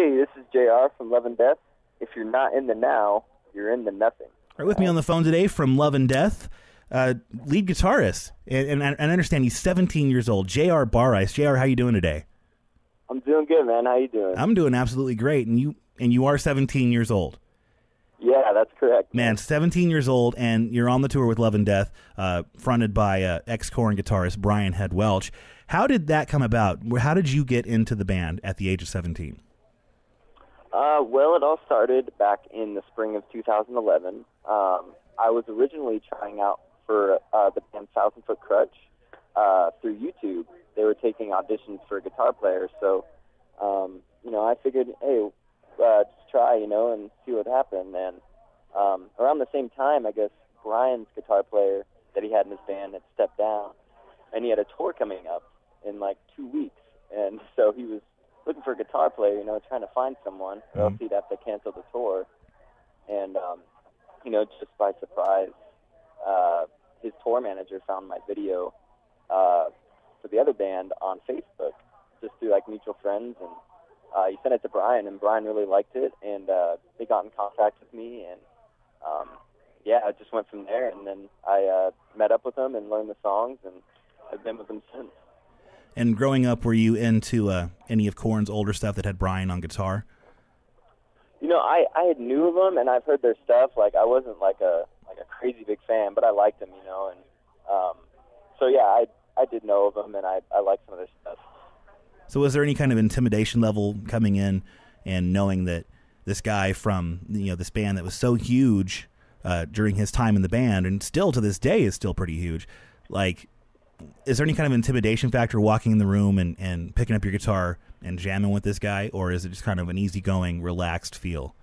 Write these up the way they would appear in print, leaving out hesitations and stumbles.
Hey, this is JR from Love and Death. If you're not in the now, you're in the nothing. Right, with me on the phone today from Love and Death, lead guitarist, and I understand he's 17 years old, J.R. Barice. JR, how you doing today? I'm doing good, man. How you doing? I'm doing absolutely great, and you are 17 years old. Yeah, that's correct. Man, 17 years old, and you're on the tour with Love and Death, fronted by ex-Korn guitarist Brian Head Welch. How did that come about? How did you get into the band at the age of 17? Well, it all started back in the spring of 2011. I was originally trying out for the band Thousand Foot Crutch through YouTube. They were taking auditions for a guitar player, so I figured, hey, just try, and see what happened. And around the same time, I guess Brian's guitar player that he had in his band had stepped down, and he had a tour coming up in like 2 weeks, and so he was looking for a guitar player, trying to find someone, or else he'd have to cancel the tour. And, just by surprise, his tour manager found my video for the other band on Facebook, just through, like, mutual friends, and he sent it to Brian, and Brian really liked it, and they got in contact with me, and, it just went from there, and then I met up with him and learned the songs, and I've been with him since. And growing up, were you into any of Korn's older stuff that had Brian on guitar? I had knew of them, and I've heard their stuff. Like, I wasn't like a crazy big fan, but I liked them, and I did know of them, and I liked some of their stuff. So was there any kind of intimidation level coming in and knowing that this guy from, this band that was so huge during his time in the band, and still to this day is still pretty huge, like, is there any kind of intimidation factor walking in the room and picking up your guitar and jamming with this guy, or is it just kind of an easygoing, relaxed feel?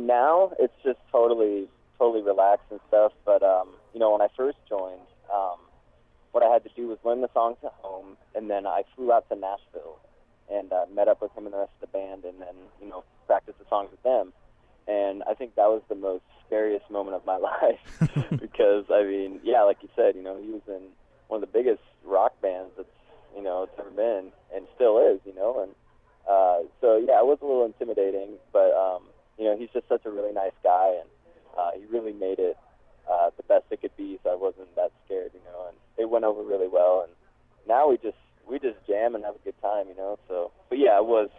Now it's just totally relaxed and stuff, but, when I first joined, what I had to do was learn the songs at home, and then I flew out to Nashville and met up with him and the rest of the band, and then, practiced the songs with them. And I think that was the most scariest moment of my life because, like you said, he was in one of the biggest rock bands that's, it's ever been and still is, and it was a little intimidating, but, he's just such a really nice guy, and he really made it the best it could be, so I wasn't that scared, and it went over really well, and now we just jam and have a good time, so, but yeah, it was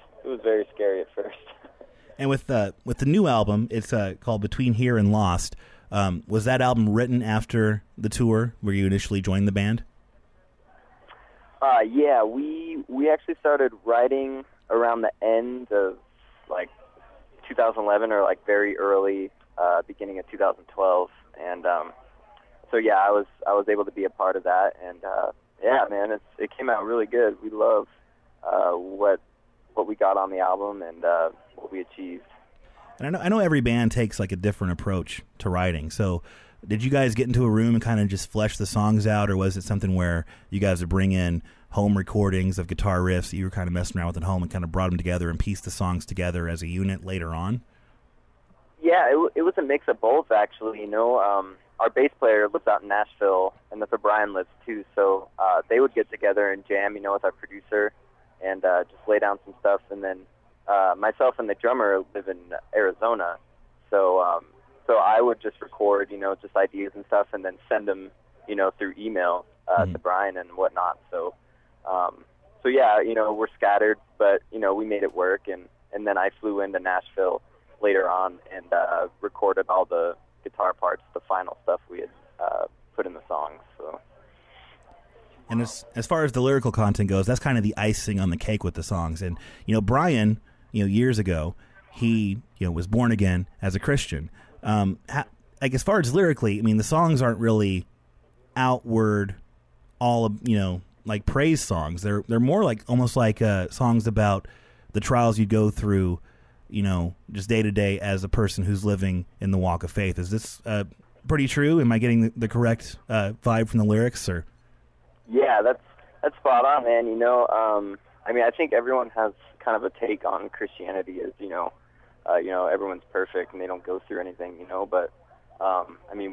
very scary at first. And with the new album, it's called Between Here and Lost. Was that album written after the tour where you initially joined the band? We actually started writing around the end of like 2011 or like very early beginning of 2012, and I was able to be a part of that, and it came out really good. We love what we got on the album and what we achieved. And I know every band takes like a different approach to writing. So did you guys get into a room and kind of just flesh the songs out, or was it something where you guys would bring in home recordings of guitar riffs that you were kind of messing around with at home and kind of brought them together and pieced the songs together as a unit later on? Yeah, it was a mix of both, actually. Our bass player lives out in Nashville, and that's where Brian lives too. So they would get together and jam, with our producer, and just lay down some stuff. And then myself and the drummer live in Arizona, so I would just record, just ideas and stuff, and then send them, through email to Brian and whatnot. So we're scattered, but we made it work. And then I flew into Nashville later on and recorded all the guitar parts, the final stuff we had put in the songs. So. And as far as the lyrical content goes, that's kind of the icing on the cake with the songs. And, Brian, years ago, he, was born again as a Christian. As far as lyrically, the songs aren't really outward, all of, like praise songs. They're more like, almost like songs about the trials you go through, just day to day as a person who's living in the walk of faith. Is this pretty true? Am I getting the correct vibe from the lyrics, or? Yeah, that's spot on, man. I think everyone has kind of a take on Christianity as, everyone's perfect and they don't go through anything, but,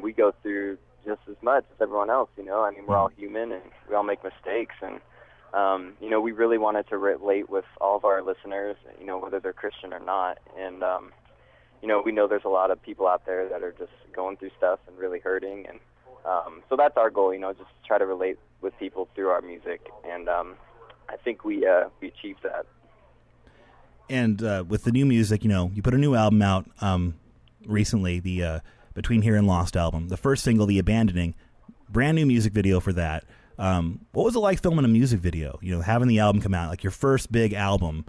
we go through just as much as everyone else, we're all human and we all make mistakes, and, we really wanted to relate with all of our listeners, whether they're Christian or not. And, we know there's a lot of people out there that are just going through stuff and really hurting. And so that's our goal, just try to relate with people through our music. And I think we achieved that. And with the new music, you put a new album out recently, the Between Here and Lost album. The first single, The Abandoning, brand new music video for that. What was it like filming a music video? Having the album come out, like your first big album,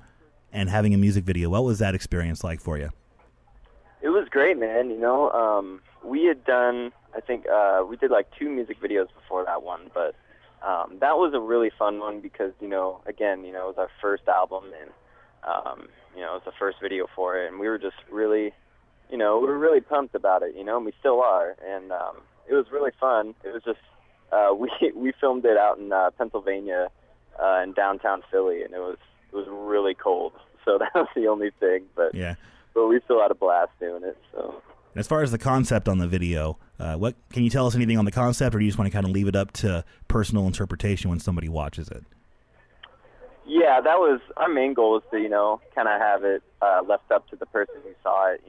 and having a music video. What was that experience like for you? It was great, man. We had done, I think, we did like 2 music videos before that one, but that was a really fun one because, again, it was our first album, and it was the first video for it, and we were just really, we were really pumped about it, and we still are, and it was really fun. It was just, we filmed it out in Pennsylvania, in downtown Philly, and it was really cold, so that was the only thing, but we still had a blast doing it. So, as far as the concept on the video, what can you tell us anything on the concept, or do you just want to kind of leave it up to personal interpretation when somebody watches it? Yeah, that was our main goal, was to kind of have it left up to the person who saw it.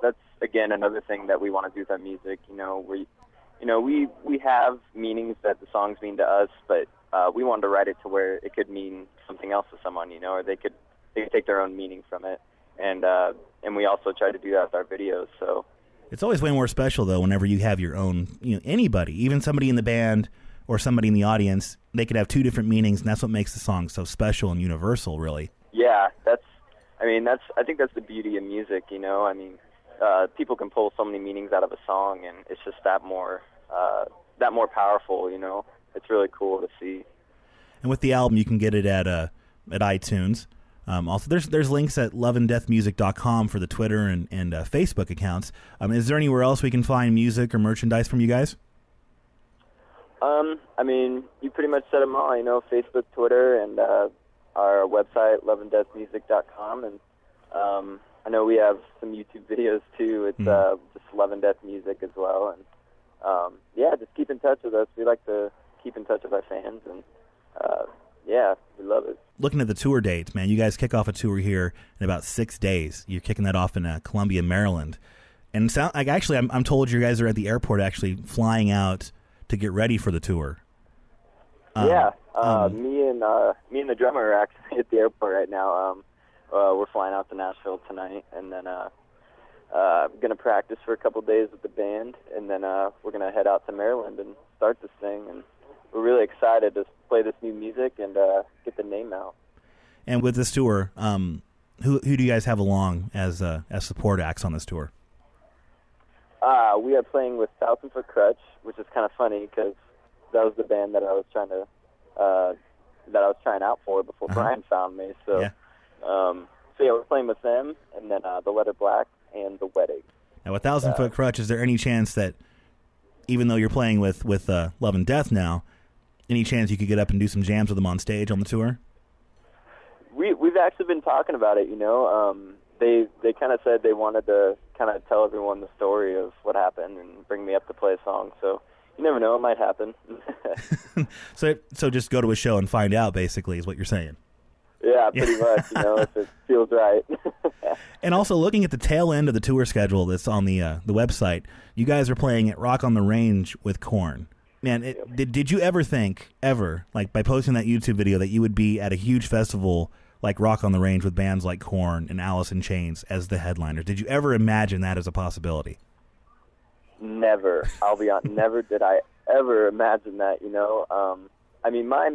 That's again another thing that we want to do with our music. We have meanings that the songs mean to us, but we wanted to write it to where it could mean something else to someone, or they could take their own meaning from it, and we also try to do that with our videos. So it's always way more special though whenever you have your own, anybody, even somebody in the band or somebody in the audience, they could have 2 different meanings, and that's what makes the song so special and universal, really. Yeah, I think that's the beauty of music. People can pull so many meanings out of a song, and it's just that more powerful. It's really cool to see. And with the album, you can get it at iTunes. Also, there's links at loveanddeathmusic.com for the Twitter and Facebook accounts. Is there anywhere else we can find music or merchandise from you guys? You pretty much said them all. Facebook, Twitter, and our website, loveanddeathmusic.com, and I know we have some YouTube videos too. It's just Love and Death Music as well, and just keep in touch with us. We like to keep in touch with our fans, and we love it. Looking at the tour dates, man, you guys kick off a tour here in about 6 days. You're kicking that off in Columbia, Maryland, and I'm told you guys are at the airport actually flying out to get ready for the tour. Me and the drummer are actually at the airport right now. We're flying out to Nashville tonight, and then going to practice for a couple days with the band, and then we're going to head out to Maryland and start this thing. And we're really excited to play this new music and get the name out. And with this tour, who do you guys have along as support acts on this tour? We are playing with Thousand Foot Crutch, which is kind of funny because that was the band that I was trying out for before Brian found me. So, we're playing with them, and then the Letter Black and the Wedding. Now, with Thousand Foot Crutch, is there any chance that, even though you're playing with Love and Death now, any chance you could get up and do some jams with them on stage on the tour? We've actually been talking about it. They kind of said they wanted to kind of tell everyone the story of what happened and bring me up to play a song. So you never know, it might happen. So just go to a show and find out, basically, is what you're saying. Yeah, pretty much, if it feels right. And also, looking at the tail end of the tour schedule that's on the website, you guys are playing at Rock on the Range with Korn. Man, did you ever think, like by posting that YouTube video, that you would be at a huge festival like Rock on the Range with bands like Korn and Alice in Chains as the headliners? Did you ever imagine that as a possibility? Never. I'll be honest. Never did I ever imagine that. My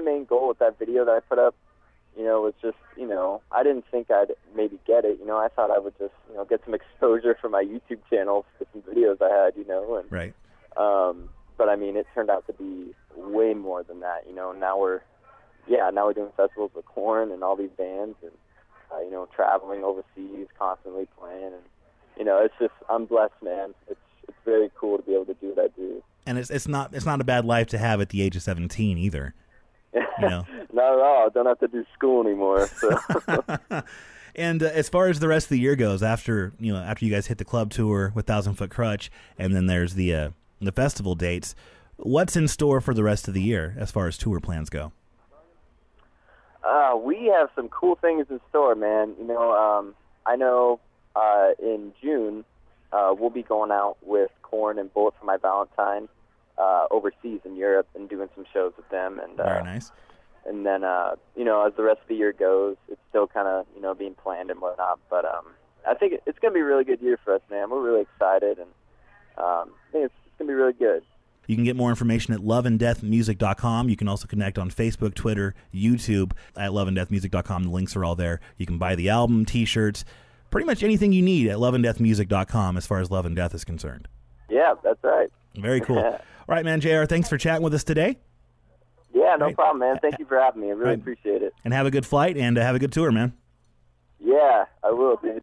main goal with that video that I put up, was just, I didn't think I'd maybe get it. I thought I would just, get some exposure for my YouTube channel with some videos I had, and right. But it turned out to be way more than that. Now we're doing festivals with Korn and all these bands, and traveling overseas, constantly playing, and it's just, I'm blessed, man. It's very cool to be able to do what I do. And it's not a bad life to have at the age of 17 either. Not at all. Don't have to do school anymore. So. And as far as the rest of the year goes, after you guys hit the club tour with Thousand Foot Crutch, and then there's the festival dates, What's in store for the rest of the year as far as tour plans go? We have some cool things in store, man. I know in June we'll be going out with Korn and Bullet for My Valentine overseas in Europe and doing some shows with them. And very nice. And then, as the rest of the year goes, it's still kind of, being planned and whatnot. But I think it's going to be a really good year for us, man. We're really excited, and I think it's going to be really good. You can get more information at loveanddeathmusic.com. You can also connect on Facebook, Twitter, YouTube at loveanddeathmusic.com. The links are all there. You can buy the album, T-shirts, pretty much anything you need at loveanddeathmusic.com as far as Love and Death is concerned. Yeah, that's right. Very cool. All right, man, JR, thanks for chatting with us today. Yeah, no problem, man. Thank you for having me. I really appreciate it. And have a good flight and have a good tour, man. Yeah, I will, dude.